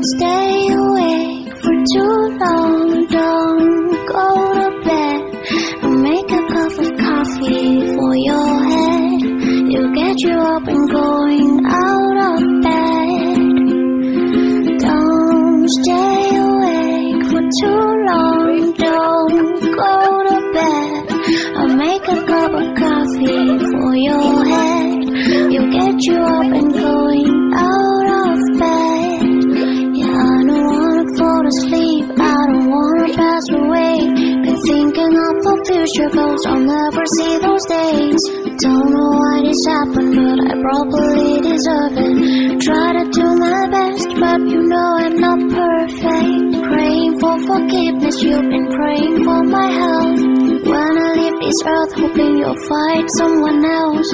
stay awake for too long. Don't go to bed. I'll make a cup of coffee for your head. It'll get you up and going out of bed. Don't stay awake for too long. Don't go to bed. I'll make a cup of coffee for your head. It'll get you up and going out of bed. Yeah, I don't wanna fall asleep, I don't wanna pass away. Been thinking of the future goals, I'll never see those days. Don't know why this happened, but I probably deserve it. Try to do my best, but you know I'm not perfect. Praying for forgiveness, you've been praying for my health. When I leave this earth, hoping you'll find someone else.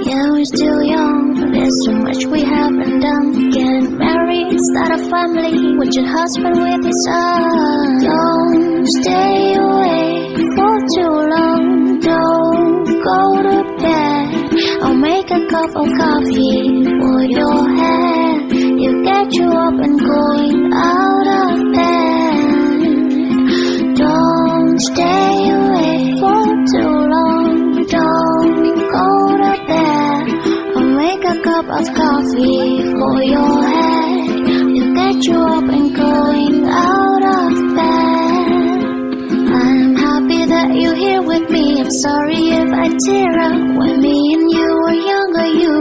Yeah, we're still young, but there's so much we haven't done. Getting married, start a family with your husband, with his son. Don't stay awake for too long. Don't go to bed. I'll make a cup of coffee for your head. It'll get you up and going out of bed. Don't stay awake for too long. Don't go to bed. I'll make a cup of coffee for your head. It'll get you up and going out of bed. I'm happy that you're here with me. I'm sorry if I tear up. When me and you were younger, you